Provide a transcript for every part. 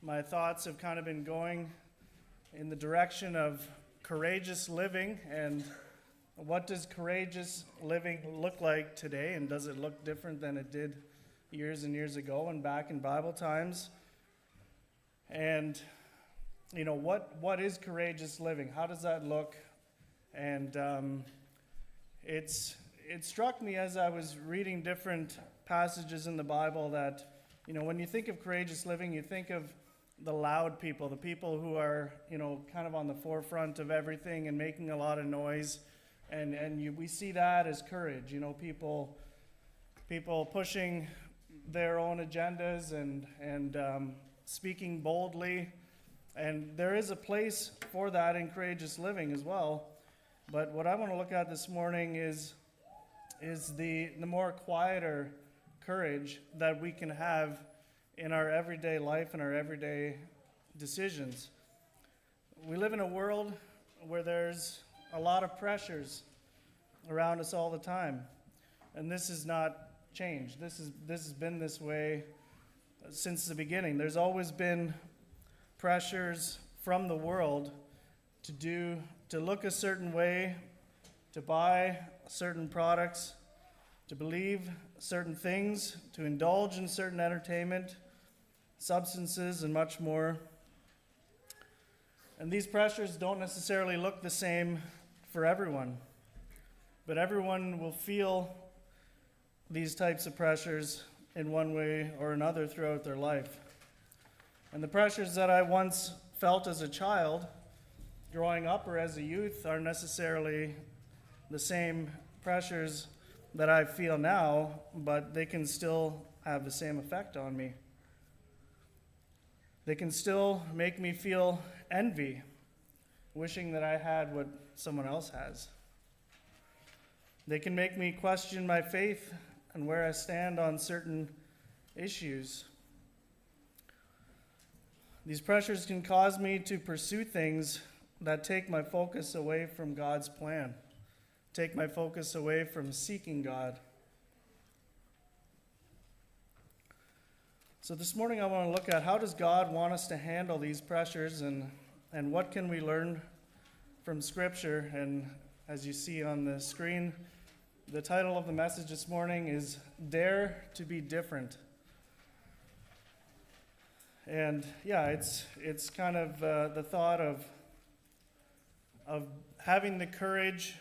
My thoughts have kind of been going in the direction of courageous living, and what does courageous living look like today, and does it look different than it did years and years ago and back in Bible times? And what is courageous living? How does that look? And it struck me as I was reading different passages in the Bible that when you think of courageous living, you think of the loud people, the people who are kind of on the forefront of everything and making a lot of noise, and we see that as courage. People pushing their own agendas and speaking boldly, and there is a place for that in courageous living as well. But what I want to look at this morning is the more quieter courage that we can have in our everyday life and our everyday decisions. We live in a world where there's a lot of pressures around us all the time, and this has not changed. This has been this way since the beginning. There's always been pressures from the world to look a certain way, to buy certain products, to believe certain things, to indulge in certain entertainment, substances, and much more. And these pressures don't necessarily look the same for everyone, but everyone will feel these types of pressures in one way or another throughout their life. And the pressures that I once felt as a child, growing up, or as a youth, aren't necessarily the same pressures that I feel now, but they can still have the same effect on me. They can still make me feel envy, wishing that I had what someone else has. They can make me question my faith and where I stand on certain issues. These pressures can cause me to pursue things that take my focus away from God's plan, take my focus away from seeking God. So this morning I want to look at how does God want us to handle these pressures, and what can we learn from Scripture. And as you see on the screen, the title of the message this morning is Dare to be Different. And it's kind of the thought of having the courage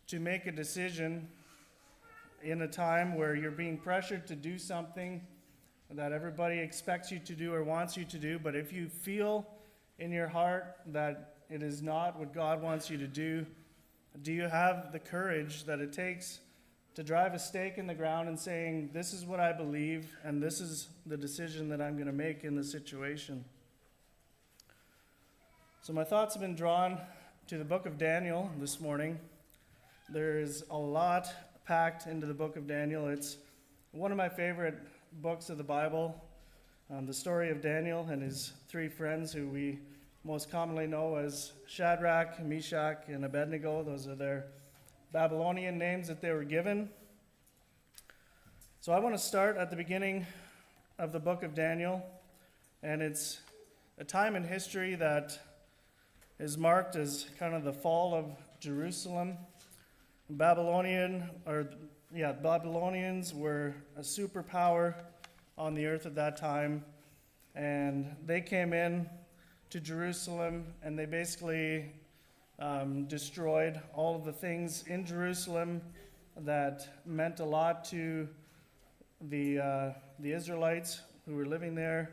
to make a decision in a time where you're being pressured to do something that everybody expects you to do or wants you to do, but if you feel in your heart that it is not what God wants you to do you have the courage that it takes to drive a stake in the ground and saying, this is what I believe, and this is the decision that I'm going to make in the situation? So my thoughts have been drawn to the book of Daniel this morning. There's a lot packed into the book of Daniel. It's one of my favorite books of the Bible. The story of Daniel and his three friends, who we most commonly know as Shadrach, Meshach, and Abednego. Those are their Babylonian names that they were given. So I want to start at the beginning of the book of Daniel, and it's a time in history that is marked as kind of the fall of Jerusalem. Babylonians were a superpower on the earth at that time, and they came in to Jerusalem, and they basically destroyed all of the things in Jerusalem that meant a lot to the Israelites who were living there.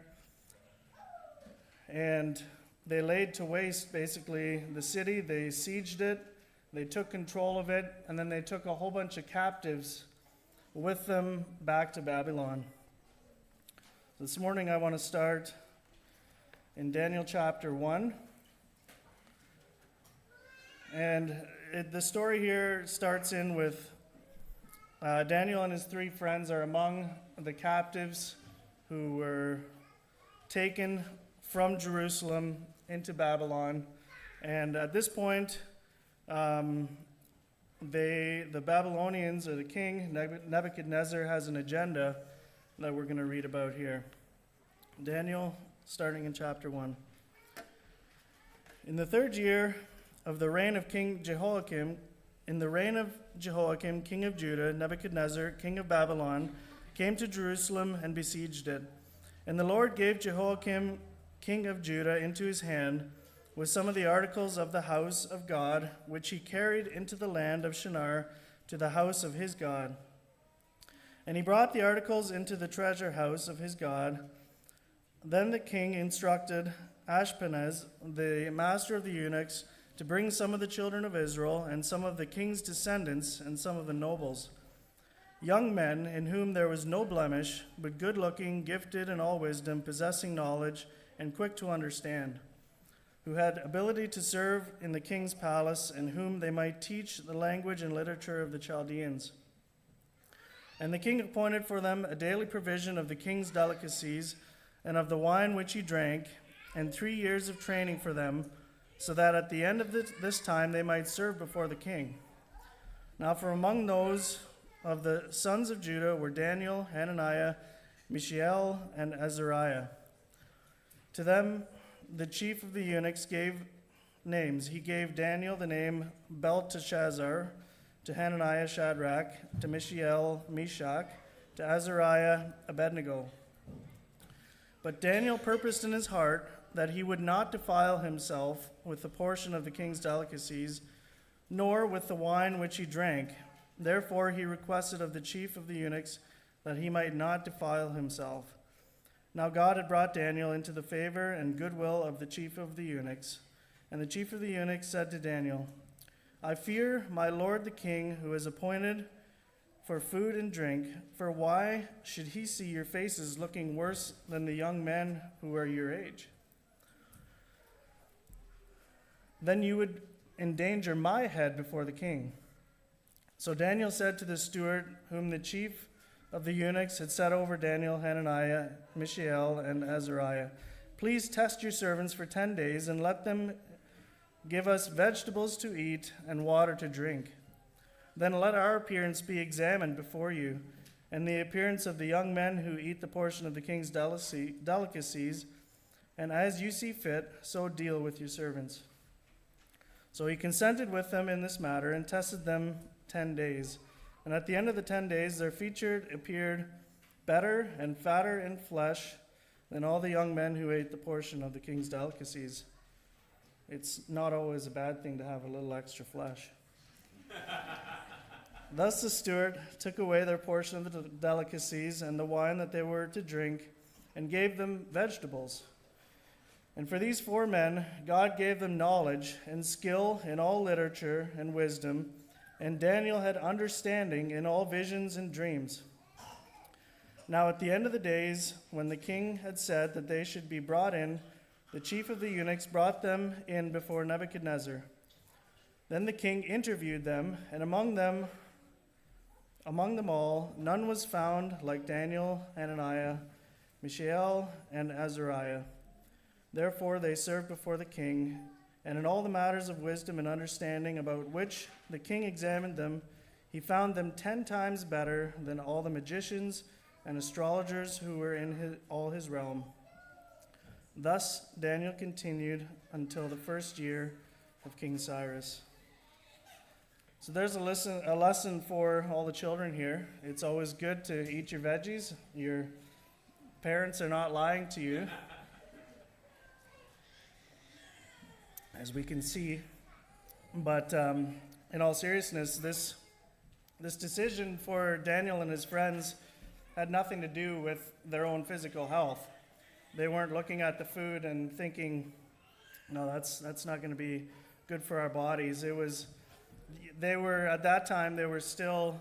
And they laid to waste basically the city. They sieged it, they took control of it, and then they took a whole bunch of captives with them back to Babylon. This morning I want to start in Daniel chapter 1. And the story here starts in with Daniel and his three friends are among the captives who were taken from Jerusalem into Babylon. And at this point, the Babylonians, or the king, Nebuchadnezzar, has an agenda that we're going to read about here. Daniel starting in chapter 1. In the 3rd year of the reign of King Jehoiakim, king of Judah, Nebuchadnezzar, king of Babylon, came to Jerusalem and besieged it. And the Lord gave Jehoiakim, king of Judah, into his hand, with some of the articles of the house of God, which he carried into the land of Shinar to the house of his God. And he brought the articles into the treasure house of his God. Then the king instructed Ashpenaz, the master of the eunuchs, to bring some of the children of Israel, and some of the king's descendants, and some of the nobles, young men in whom there was no blemish, but good-looking, gifted in all wisdom, possessing knowledge, and quick to understand, who had ability to serve in the king's palace, and whom they might teach the language and literature of the Chaldeans. And the king appointed for them a daily provision of the king's delicacies, and of the wine which he drank, and 3 years of training for them, so that at the end of this time they might serve before the king. Now from among those of the sons of Judah were Daniel, Hananiah, Mishael, and Azariah. To them the chief of the eunuchs gave names. He gave Daniel the name Belteshazzar, to Hananiah Shadrach, to Mishael Meshach, to Azariah Abednego. But Daniel purposed in his heart that he would not defile himself with the portion of the king's delicacies, nor with the wine which he drank. Therefore he requested of the chief of the eunuchs that he might not defile himself. Now God had brought Daniel into the favor and goodwill of the chief of the eunuchs. And the chief of the eunuchs said to Daniel, I fear my lord the king, who is appointed for food and drink, for why should he see your faces looking worse than the young men who are your age? Then you would endanger my head before the king. So Daniel said to the steward, whom the chief of the eunuchs had set over Daniel, Hananiah, Mishael, and Azariah, please test your servants for 10 days, and let them give us vegetables to eat and water to drink. Then let our appearance be examined before you, and the appearance of the young men who eat the portion of the king's delicacies, and as you see fit, so deal with your servants. So he consented with them in this matter, and tested them 10 days. And at the end of the 10 days, their feature appeared better and fatter in flesh than all the young men who ate the portion of the king's delicacies. It's not always a bad thing to have a little extra flesh. Thus the steward took away their portion of the delicacies and the wine that they were to drink, and gave them vegetables. And for these 4 men, God gave them knowledge and skill in all literature and wisdom, and Daniel had understanding in all visions and dreams. Now at the end of the days, when the king had said that they should be brought in, the chief of the eunuchs brought them in before Nebuchadnezzar. Then the king interviewed them, and among them all, none was found like Daniel, Hananiah, Mishael, and Azariah. Therefore they served before the king, and in all the matters of wisdom and understanding about which the king examined them, he found them 10 times better than all the magicians and astrologers who were in all his realm. Thus Daniel continued until the 1st year of King Cyrus. So there's a lesson for all the children here. It's always good to eat your veggies. Your parents are not lying to you, as we can see. But in all seriousness, this decision for Daniel and his friends had nothing to do with their own physical health. They weren't looking at the food and thinking, no, that's not going to be good for our bodies. At that time, they were still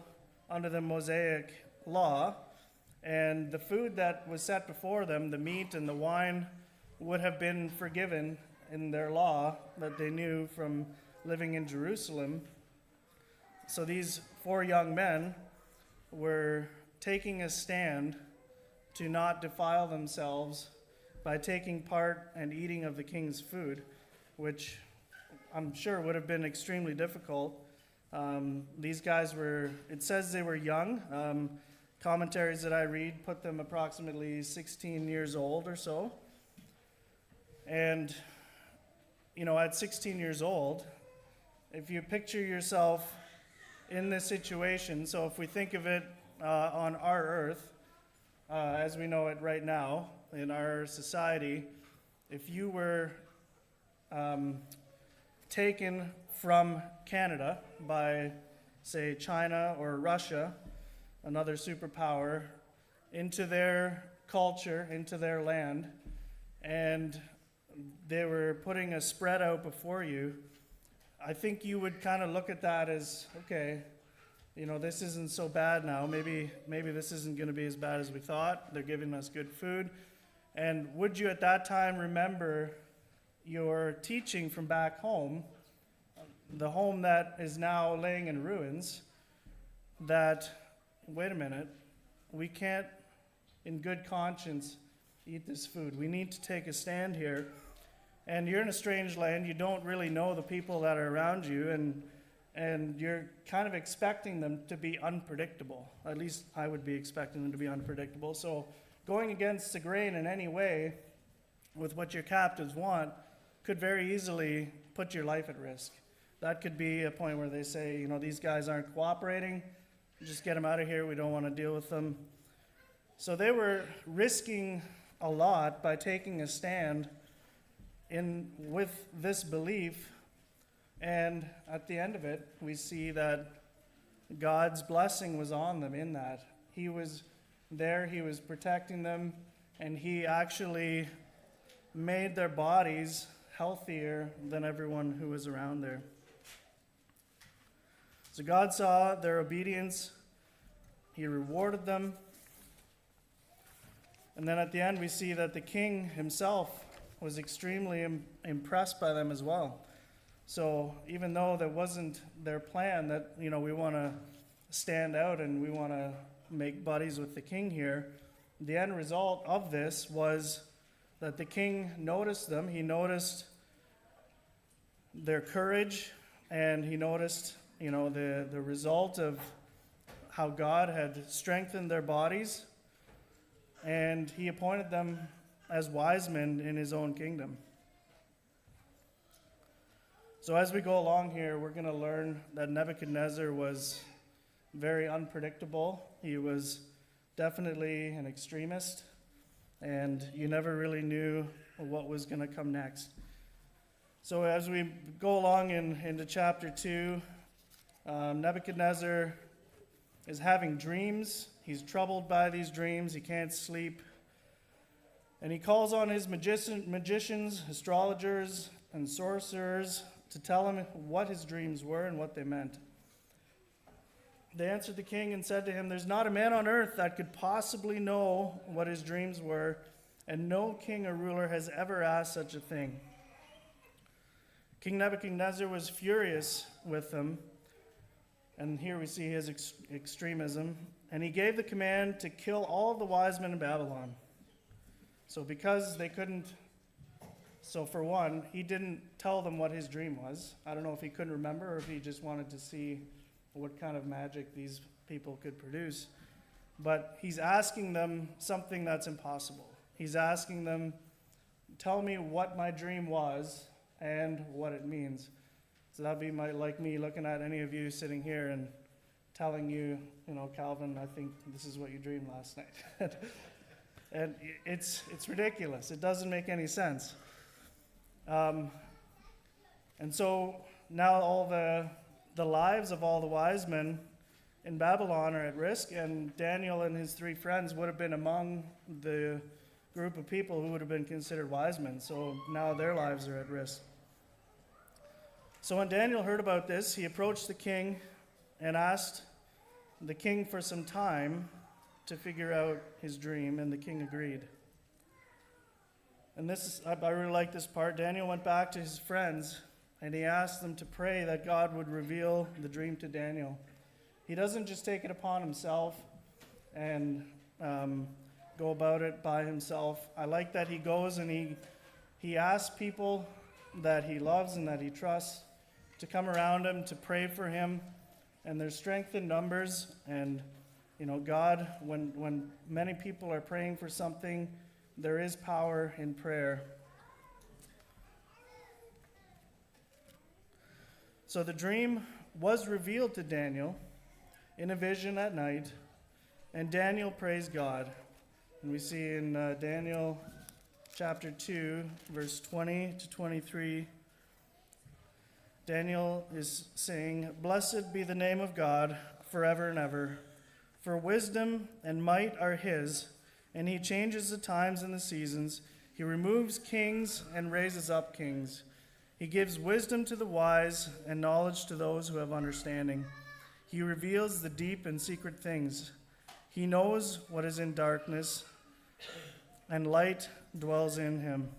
under the Mosaic law, and the food that was set before them, the meat and the wine, would have been forgiven in their law that they knew from living in Jerusalem. So these 4 young men were taking a stand to not defile themselves by taking part and eating of the king's food, which I'm sure would have been extremely difficult. These guys it says they were young. Commentaries that I read put them approximately 16 years old or so. And, at 16 years old, if you picture yourself in this situation, so if we think of it on our earth, as we know it right now, in our society, if you were taken from Canada by, say, China or Russia, another superpower, into their culture, into their land, and they were putting a spread out before you, I think you would kind of look at that as, okay, this isn't so bad now. Maybe this isn't going to be as bad as we thought. They're giving us good food. And would you at that time remember your teaching from back home, the home that is now laying in ruins, that, wait a minute, we can't, in good conscience, eat this food. We need to take a stand here. And you're in a strange land. You don't really know the people that are around you, and you're kind of expecting them to be unpredictable. At least I would be expecting them to be unpredictable. So going against the grain in any way with what your captives want could very easily put your life at risk. That could be a point where they say, these guys aren't cooperating. Just get them out of here. We don't want to deal with them. So they were risking a lot by taking a stand with this belief, and at the end of it, we see that God's blessing was on them in that. He was there, He was protecting them, and He actually made their bodies healthier than everyone who was around there. So God saw their obedience, He rewarded them, and then at the end we see that the king himself was extremely impressed by them as well. So even though that wasn't their plan, that we want to stand out and we want to make buddies with the king here, the end result of this was that the king noticed them. He noticed their courage, and he noticed the result of how God had strengthened their bodies, and he appointed them as wise men in his own kingdom. So as we go along here, we're going to learn that Nebuchadnezzar was very unpredictable. He was definitely an extremist, and you never really knew what was going to come next. So as we go along into chapter 2, Nebuchadnezzar is having dreams. He's troubled by these dreams. He can't sleep. And he calls on his magicians, astrologers, and sorcerers to tell him what his dreams were and what they meant. They answered the king and said to him, "There's not a man on earth that could possibly know what his dreams were, and no king or ruler has ever asked such a thing." King Nebuchadnezzar was furious with them, and here we see his extremism, and he gave the command to kill all of the wise men in Babylon. So because they couldn't, for one, he didn't tell them what his dream was. I don't know if he couldn't remember or if he just wanted to see what kind of magic these people could produce. But he's asking them something that's impossible. He's asking them, tell me what my dream was and what it means. So that'd be like me looking at any of you sitting here and telling you, Calvin, I think this is what you dreamed last night. And it's ridiculous. It doesn't make any sense. And so now all the lives of all the wise men in Babylon are at risk, and Daniel and his 3 friends would have been among the group of people who would have been considered wise men. So now their lives are at risk. So when Daniel heard about this, he approached the king and asked the king for some time to figure out his dream, and the king agreed. And I really like this part. Daniel went back to his friends, and he asked them to pray that God would reveal the dream to Daniel. He doesn't just take it upon himself and go about it by himself. I like that he goes and he asks people that he loves and that he trusts to come around him to pray for him. And there's strength in numbers, and God, when many people are praying for something, there is power in prayer. So the dream was revealed to Daniel in a vision at night, and Daniel praised God. And we see in Daniel chapter 2, verse 20 to 23, Daniel is saying, "Blessed be the name of God forever and ever, for wisdom and might are his, and he changes the times and the seasons. He removes kings and raises up kings. He gives wisdom to the wise and knowledge to those who have understanding. He reveals the deep and secret things. He knows what is in darkness, and light dwells in him.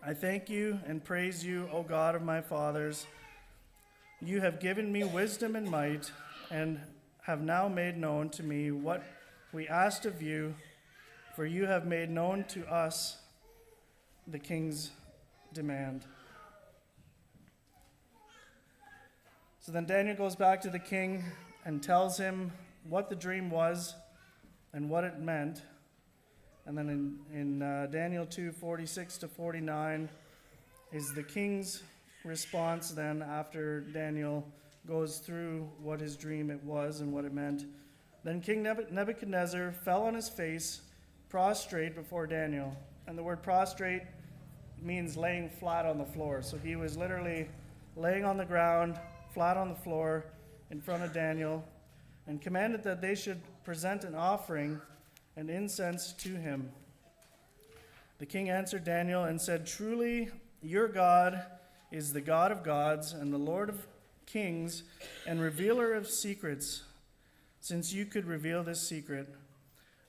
I thank you and praise you, O God of my fathers. You have given me wisdom and might, and have now made known to me what we asked of you, for you have made known to us the king's demand." So then Daniel goes back to the king and tells him what the dream was and what it meant. And then in Daniel 2:46 to 49 is the king's response then after Daniel goes through what his dream it was and what it meant. Then King Nebuchadnezzar fell on his face, prostrate before Daniel. And the word prostrate means laying flat on the floor. So he was literally laying on the ground, flat on the floor in front of Daniel, and commanded that they should present an offering and incense to him. The king answered Daniel and said, "Truly, your God is the God of gods and the Lord of kings and revealer of secrets, since you could reveal this secret."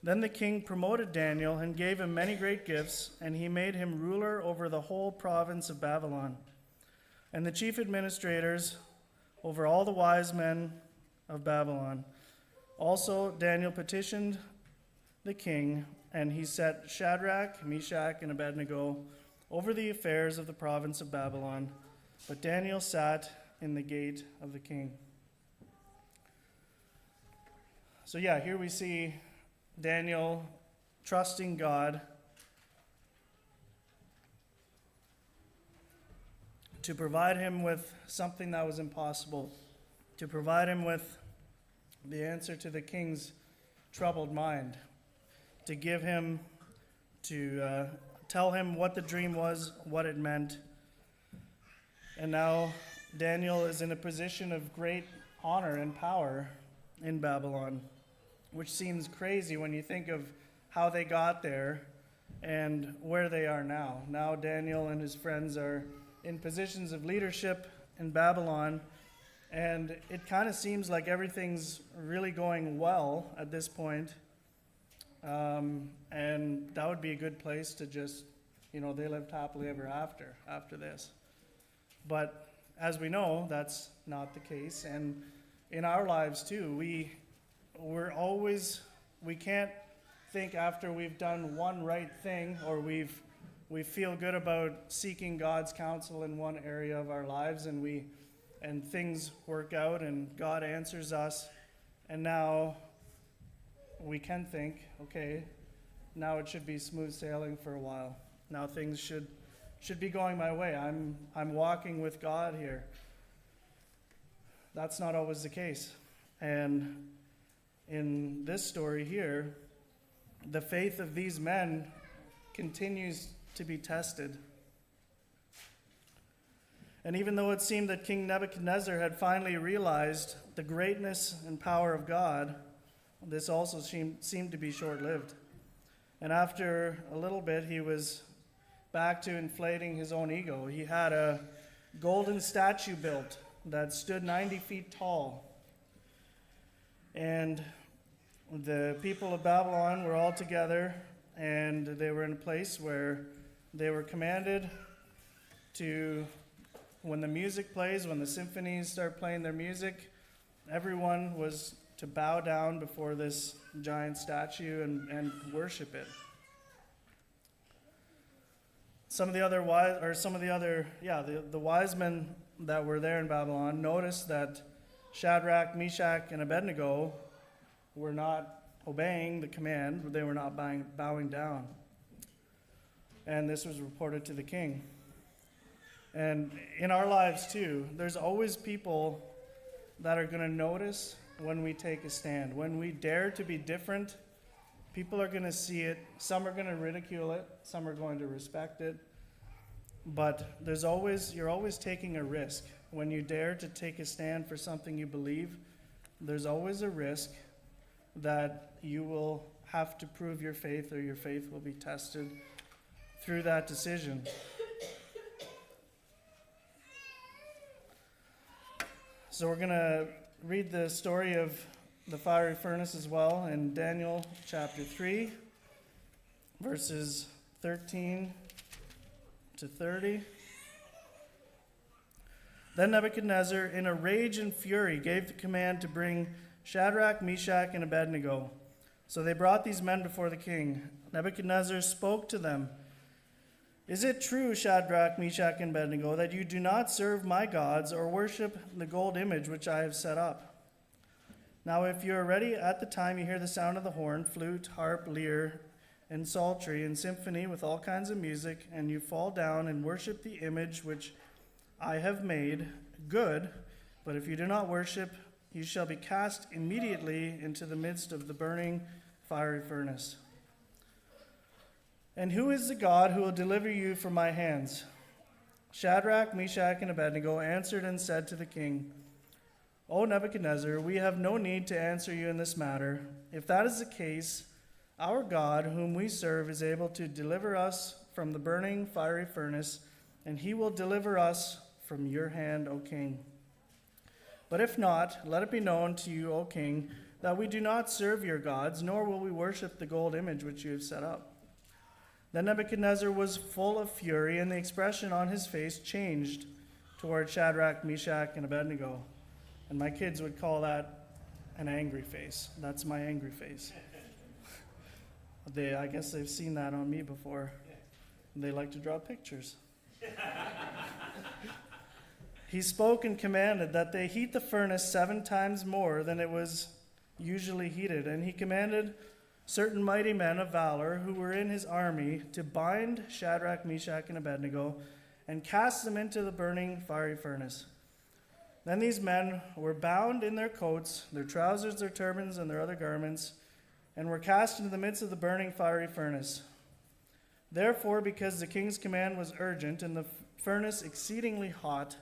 Then the king promoted Daniel and gave him many great gifts, and he made him ruler over the whole province of Babylon, and the chief administrators over all the wise men of Babylon. Also Daniel petitioned the king, and he set Shadrach, Meshach, and Abednego over the affairs of the province of Babylon. But Daniel sat in the gate of the king. So here we see Daniel trusting God to provide him with something that was impossible, to provide him with the answer to the king's troubled mind, to give him, to tell him what the dream was, what it meant. And now Daniel is in a position of great honor and power in Babylon, which seems crazy when you think of how they got there and where they are now. Now Daniel and his friends are in positions of leadership in Babylon, and it kind of seems like everything's really going well at this point. And that would be a good place to just, they lived happily ever after this. But as we know, that's not the case. And in our lives too, we can't think after we've done one right thing, or we feel good about seeking God's counsel in one area of our lives, and things work out and God answers us, and now we can think, okay, now it should be smooth sailing for a while. Now things should be going my way. I'm walking with God here. That's not always the case. And in this story here, the faith of these men continues to be tested. And even though it seemed that King Nebuchadnezzar had finally realized the greatness and power of God, this also seemed to be short-lived. And after a little bit, he was back to inflating his own ego. He had a golden statue built that stood 90 feet tall. And the people of Babylon were all together, and they were in a place where they were commanded to, when the music plays, when the symphonies start playing their music, everyone was to bow down before this giant statue and worship it. The wise men that were there in Babylon noticed that Shadrach, Meshach, and Abednego were not obeying the command. They were not bowing down. And this was reported to the king. And in our lives too, there's always people that are going to notice when we take a stand. When we dare to be different, people are going to see it. Some are going to ridicule it. Some are going to respect it. But you're always taking a risk. When you dare to take a stand for something you believe, there's always a risk that you will have to prove your faith, or your faith will be tested through that decision. So we're going to read the story of the fiery furnace as well in Daniel chapter 3, verses 13 to 30. Then Nebuchadnezzar, in a rage and fury, gave the command to bring Shadrach, Meshach, and Abednego. So they brought these men before the king. Nebuchadnezzar spoke to them. Is it true, Shadrach, Meshach, and Abednego, that you do not serve my gods or worship the gold image which I have set up? Now if you are ready at the time you hear the sound of the horn, flute, harp, lyre, and psaltery, and symphony with all kinds of music, and you fall down and worship the image which I have made, good, but if you do not worship, you shall be cast immediately into the midst of the burning fiery furnace. And who is the God who will deliver you from my hands? Shadrach, Meshach, and Abednego answered and said to the king, O Nebuchadnezzar, we have no need to answer you in this matter. If that is the case, our God, whom we serve, is able to deliver us from the burning fiery furnace, and he will deliver us from your hand, O king. But if not, let it be known to you, O king, that we do not serve your gods, nor will we worship the gold image which you have set up. Then Nebuchadnezzar was full of fury, and the expression on his face changed toward Shadrach, Meshach, and Abednego. And my kids would call that an angry face. That's my angry face. I guess they've seen that on me before. They like to draw pictures. He spoke and commanded that they heat the furnace 7 times more than it was usually heated. And he commanded certain mighty men of valor who were in his army to bind Shadrach, Meshach, and Abednego and cast them into the burning fiery furnace. Then these men were bound in their coats, their trousers, their turbans, and their other garments, and were cast into the midst of the burning fiery furnace. Therefore, because the king's command was urgent and the furnace exceedingly hot,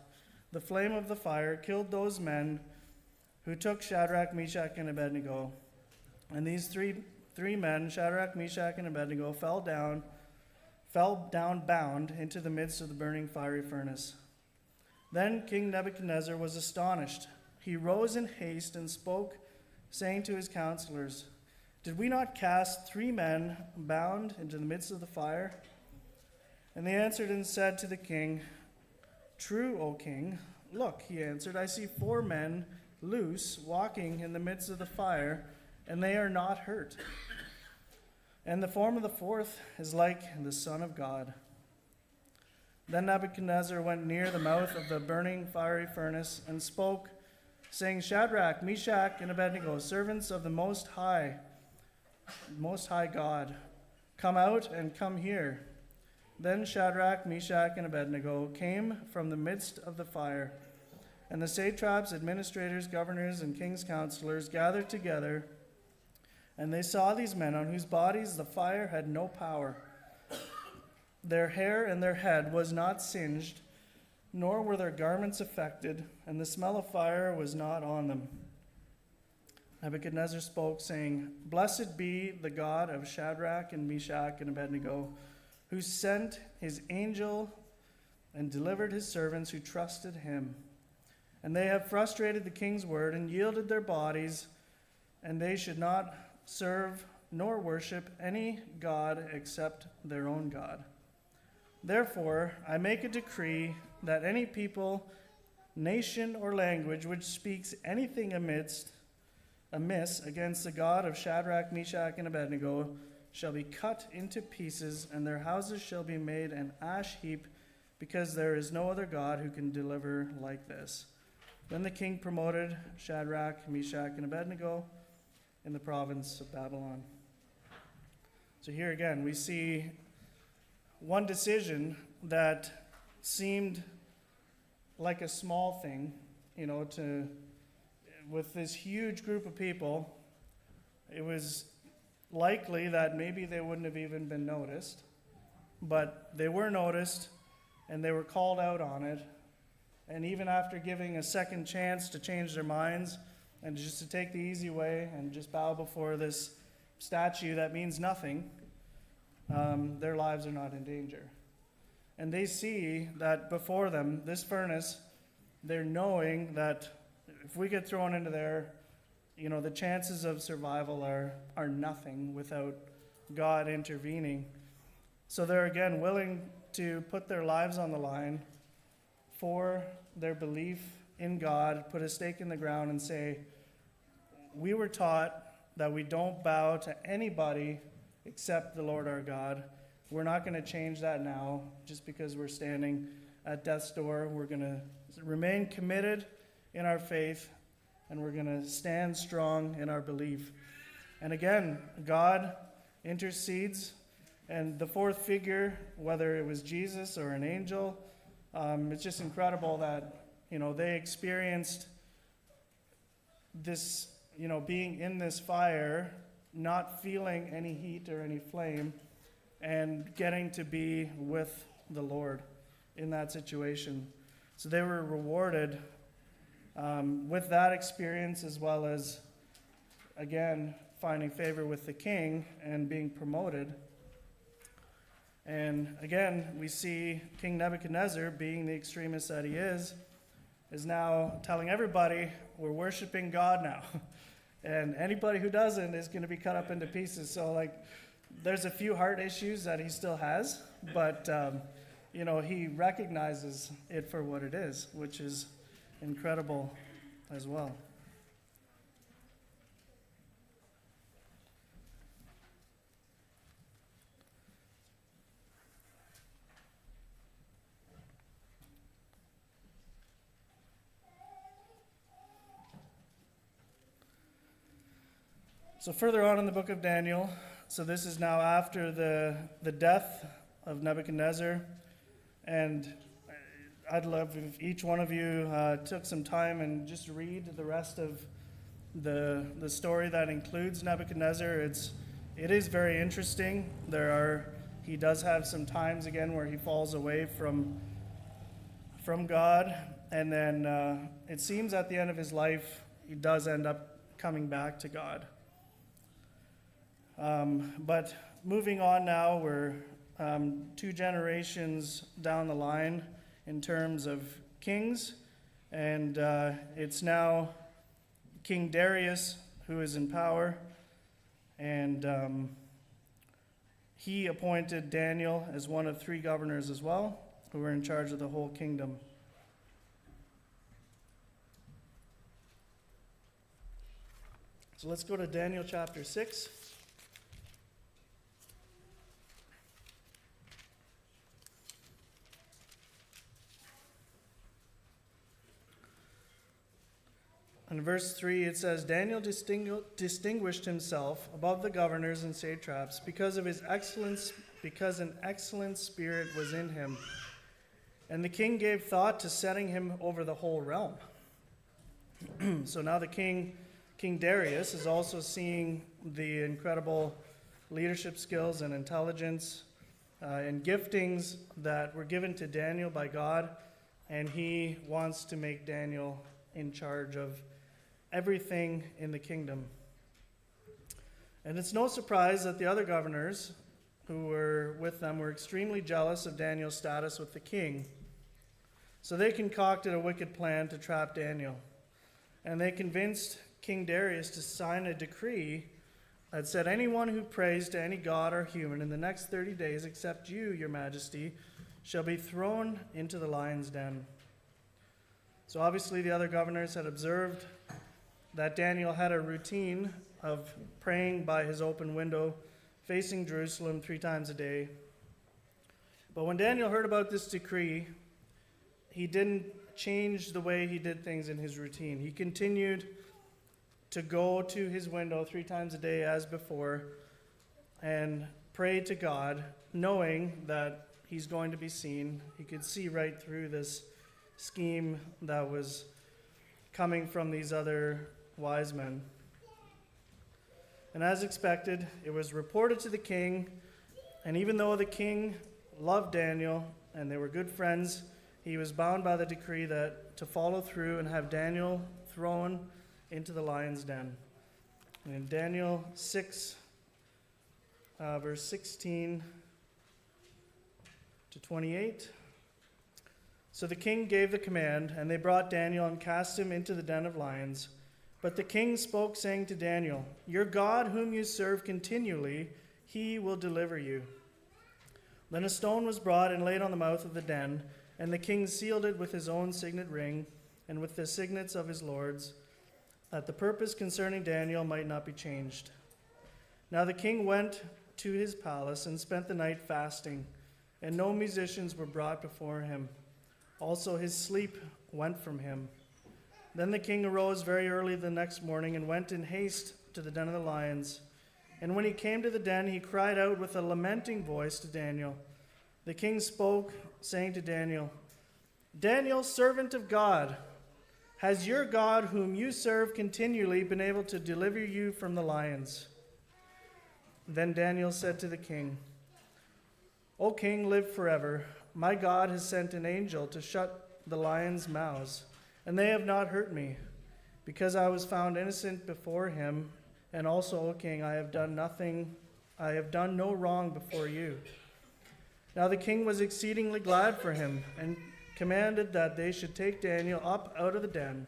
the flame of the fire killed those men who took Shadrach, Meshach, and Abednego. And these three men, Shadrach, Meshach, and Abednego, fell down bound into the midst of the burning fiery furnace. Then King Nebuchadnezzar was astonished. He rose in haste and spoke, saying to his counselors, Did we not cast 3 men bound into the midst of the fire? And they answered and said to the king, True, O king. Look, he answered, I see 4 men loose, walking in the midst of the fire, and they are not hurt. And the form of the 4th is like the Son of God. Then Nebuchadnezzar went near the mouth of the burning fiery furnace and spoke, saying, Shadrach, Meshach, and Abednego, servants of the Most High God, come out and come here. Then Shadrach, Meshach, and Abednego came from the midst of the fire, and the satraps, administrators, governors, and king's counselors gathered together, and they saw these men on whose bodies the fire had no power. Their hair and their head was not singed, nor were their garments affected, and the smell of fire was not on them. Nebuchadnezzar spoke, saying, Blessed be the God of Shadrach and Meshach and Abednego, who sent his angel and delivered his servants who trusted him. And they have frustrated the king's word and yielded their bodies, and they should not serve nor worship any god except their own God. Therefore, I make a decree that any people, nation, or language which speaks anything amiss against the God of Shadrach, Meshach, and Abednego shall be cut into pieces, and their houses shall be made an ash heap, because there is no other God who can deliver like this. Then the king promoted Shadrach, Meshach, and Abednego in the province of Babylon. So here again, we see one decision that seemed like a small thing, with this huge group of people. It was likely that maybe they wouldn't have even been noticed, but they were noticed and they were called out on it. And even after giving a second chance to change their minds and just to take the easy way and just bow before this statue that means nothing, their lives are not in danger. And they see that before them, this furnace, they're knowing that if we get thrown into there, the chances of survival are nothing without God intervening. So they're again willing to put their lives on the line for their belief in God, put a stake in the ground and say, we were taught that we don't bow to anybody except the Lord our God. We're not going to change that now just because we're standing at death's door. We're going to remain committed in our faith, and we're going to stand strong in our belief. And again, God intercedes, and the fourth figure, whether it was Jesus or an angel, it's just incredible that, they experienced this, being in this fire, not feeling any heat or any flame, and getting to be with the Lord in that situation. So they were rewarded with that experience, as well as, again, finding favor with the king and being promoted. And again, we see King Nebuchadnezzar, being the extremist that he is now telling everybody, we're worshiping God now. And anybody who doesn't is going to be cut up into pieces. So, there's a few heart issues that he still has, but, he recognizes it for what it is, which is incredible as well. So further on in the book of Daniel, so this is now after the death of Nebuchadnezzar, and I'd love if each one of you took some time and just read the rest of the story that includes Nebuchadnezzar. It is very interesting. He does have some times again where he falls away from God, and then it seems at the end of his life he does end up coming back to God. But moving on now, we're 2 generations down the line in terms of kings, and it's now King Darius who is in power, and he appointed Daniel as one of 3 governors as well, who were in charge of the whole kingdom. So let's go to Daniel chapter 6. In verse 3, it says, Daniel distinguished himself above the governors and satraps because an excellent spirit was in him. And the king gave thought to setting him over the whole realm. So now the King Darius is also seeing the incredible leadership skills and intelligence and giftings that were given to Daniel by God, and he wants to make Daniel in charge of everything in the kingdom. And it's no surprise that the other governors who were with them were extremely jealous of Daniel's status with the king. So they concocted a wicked plan to trap Daniel. And they convinced King Darius to sign a decree that said, anyone who prays to any god or human in the next 30 days, except you, your majesty, shall be thrown into the lion's den. So obviously the other governors had observed that Daniel had a routine of praying by his open window, facing Jerusalem 3 times a day. But when Daniel heard about this decree, he didn't change the way he did things in his routine. He continued to go to his window 3 times a day as before and pray to God, knowing that he's going to be seen. He could see right through this scheme that was coming from these other wise men. And as expected, it was reported to the king, and even though the king loved Daniel and they were good friends, he was bound by the decree that to follow through and have Daniel thrown into the lion's den. And in Daniel 6, verse 16 to 28, so the king gave the command, and they brought Daniel and cast him into the den of lions. But the king spoke, saying to Daniel, "Your God, whom you serve continually, he will deliver you." Then a stone was brought and laid on the mouth of the den, and the king sealed it with his own signet ring and with the signets of his lords, that the purpose concerning Daniel might not be changed. Now the king went to his palace and spent the night fasting, and no musicians were brought before him. Also his sleep went from him. Then the king arose very early the next morning and went in haste to the den of the lions. And when he came to the den, he cried out with a lamenting voice to Daniel. The king spoke, saying to Daniel, "Daniel, servant of God, has your God, whom you serve continually, been able to deliver you from the lions?" Then Daniel said to the king, "O king, live forever. My God has sent an angel to shut the lions' mouths, and they have not hurt me, because I was found innocent before him. And also, O king, I have done no wrong before you." Now the king was exceedingly glad for him, and commanded that they should take Daniel up out of the den.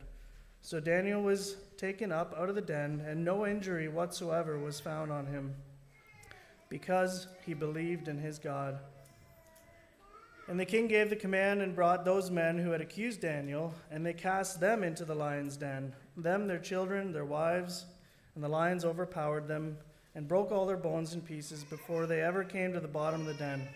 So Daniel was taken up out of the den, and no injury whatsoever was found on him, because he believed in his God. And the king gave the command and brought those men who had accused Daniel, and they cast them into the lion's den, them, their children, their wives, and the lions overpowered them and broke all their bones in pieces before they ever came to the bottom of the den.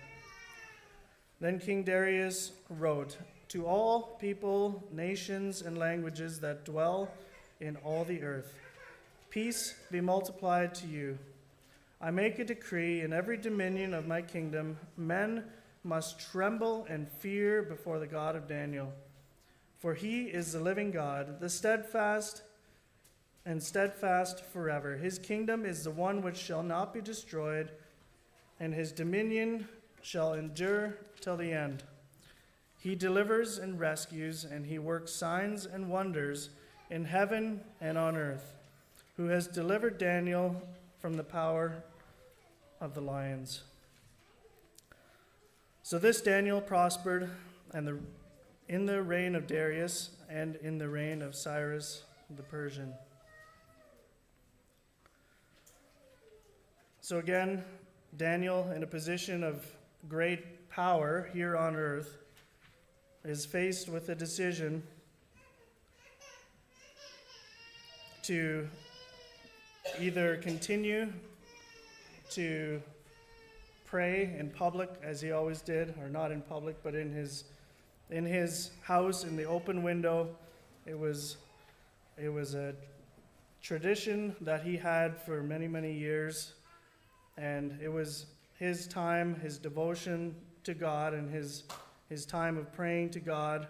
Then King Darius wrote, "To all people, nations, and languages that dwell in all the earth, peace be multiplied to you. I make a decree in every dominion of my kingdom, men must tremble and fear before the God of Daniel. For he is the living God, the steadfast and steadfast forever. His kingdom is the one which shall not be destroyed, and his dominion shall endure till the end. He delivers and rescues, and he works signs and wonders in heaven and on earth, who has delivered Daniel from the power of the lions." So this Daniel prospered in the reign of Darius and in the reign of Cyrus the Persian. So again, Daniel, in a position of great power here on earth, is faced with a decision to either continue to pray in public, as he always did, or not in public, but in his house, in the open window. It was a tradition that he had for many, many years, and it was his time, his devotion to God, and his time of praying to God.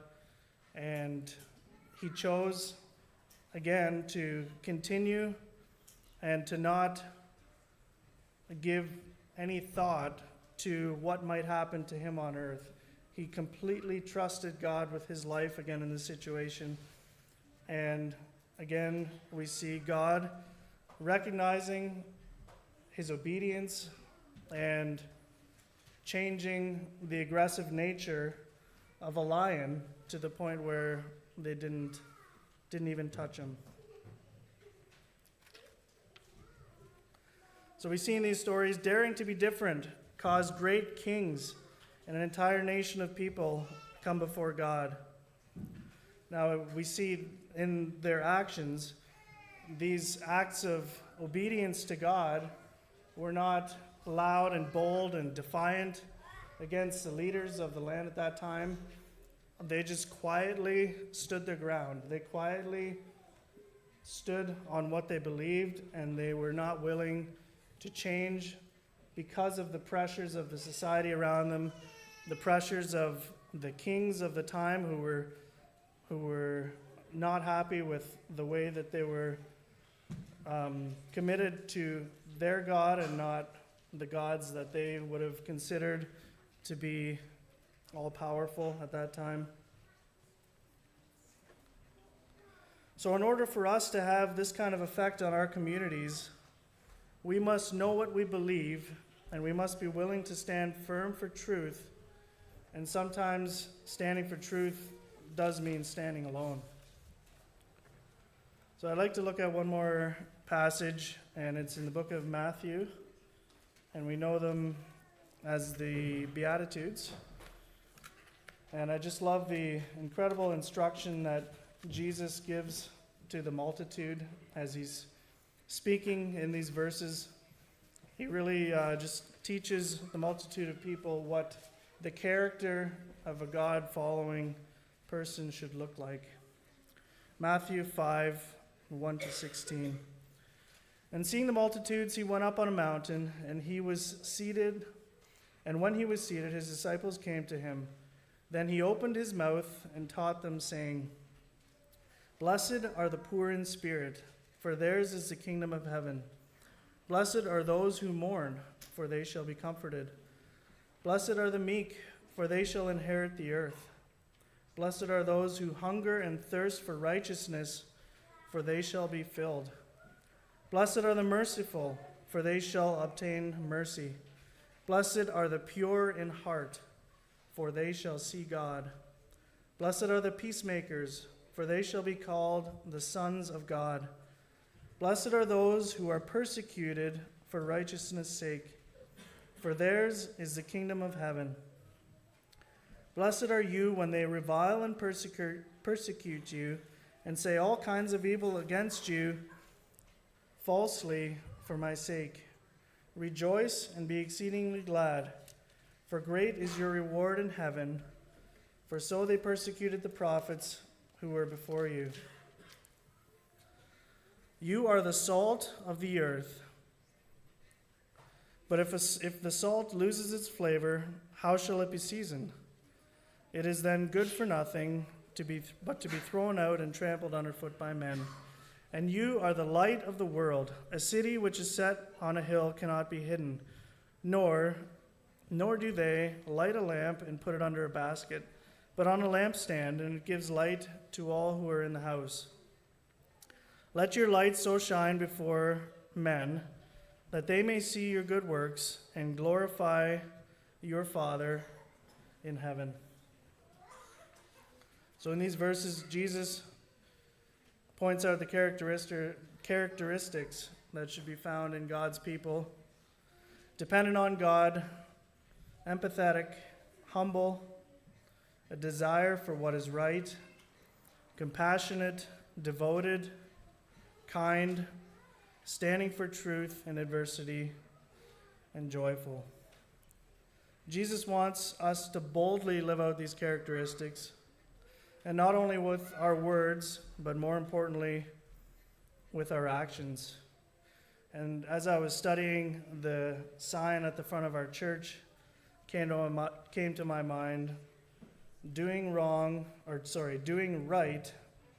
And he chose, again, to continue and to not give any thought to what might happen to him on earth. He completely trusted God with his life again in this situation. And again, we see God recognizing his obedience and changing the aggressive nature of a lion to the point where they didn't even touch him. So we see in these stories, daring to be different caused great kings and an entire nation of people come before God. Now we see in their actions, these acts of obedience to God were not loud and bold and defiant against the leaders of the land at that time. They just quietly stood their ground. They quietly stood on what they believed, and they were not willing to change because of the pressures of the society around them, the pressures of the kings of the time who were who were not happy with the way that they were committed to their God and not the gods that they would have considered to be all-powerful at that time. So in order for us to have this kind of effect on our communities, we must know what we believe, and we must be willing to stand firm for truth. And sometimes standing for truth does mean standing alone. So I'd like to look at one more passage, and it's in the book of Matthew, and we know them as the Beatitudes. And I just love the incredible instruction that Jesus gives to the multitude as he's speaking in these verses. He really just teaches the multitude of people what the character of a God-following person should look like. Matthew 5, 1 to 16. And seeing the multitudes, he went up on a mountain, and he was seated. And when he was seated, his disciples came to him. Then he opened his mouth and taught them, saying, Blessed are the poor in spirit, for theirs is the kingdom of heaven. Blessed are those who mourn, for they shall be comforted. Blessed are the meek, for they shall inherit the earth. Blessed are those who hunger and thirst for righteousness, for they shall be filled. Blessed are the merciful, for they shall obtain mercy. Blessed are the pure in heart, for they shall see God. Blessed are the peacemakers, for they shall be called the sons of God. Blessed are those who are persecuted for righteousness' sake, for theirs is the kingdom of heaven. Blessed are you when they revile and persecute you, and say all kinds of evil against you falsely for my sake. Rejoice and be exceedingly glad, for great is your reward in heaven, for so they persecuted the prophets who were before you. You are the salt of the earth. But if the salt loses its flavor, how shall it be seasoned? It is then good for nothing but to be thrown out and trampled underfoot by men. And you are the light of the world. A city which is set on a hill cannot be hidden, nor do they light a lamp and put it under a basket, but on a lampstand, and it gives light to all who are in the house. Let your light so shine before men that they may see your good works and glorify your Father in heaven. So in these verses, Jesus points out the characteristics that should be found in God's people: dependent on God, empathetic, humble, a desire for what is right, compassionate, devoted, kind, standing for truth in adversity, and joyful. Jesus wants us to boldly live out these characteristics, and not only with our words, but more importantly, with our actions. And as I was studying the sign at the front of our church, came to my mind, doing right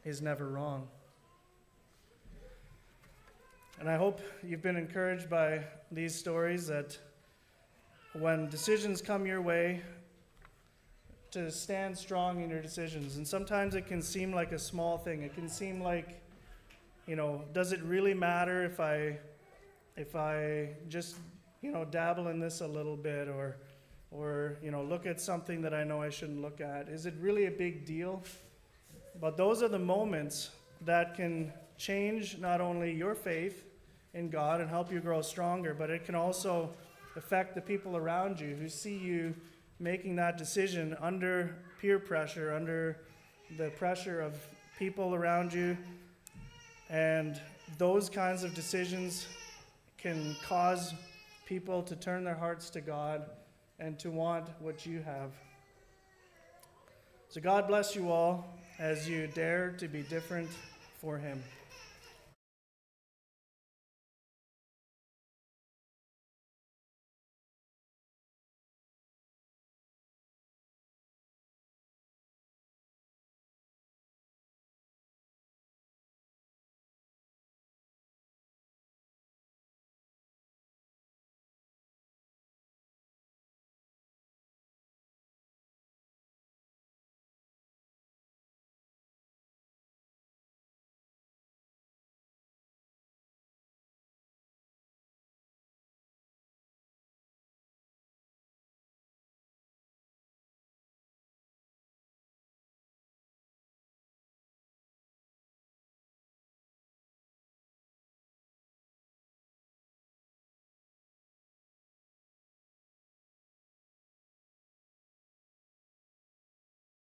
is never wrong. And I hope you've been encouraged by these stories, that when decisions come your way, to stand strong in your decisions. And sometimes it can seem like a small thing. It can seem like, does it really matter if I just, dabble in this a little bit, or look at something that I know I shouldn't look at? Is it really a big deal? But those are the moments that can change not only your faith in God and help you grow stronger, but it can also affect the people around you who see you making that decision under peer pressure, under the pressure of people around you. And those kinds of decisions can cause people to turn their hearts to God and to want what you have. So God bless you all as you dare to be different for Him.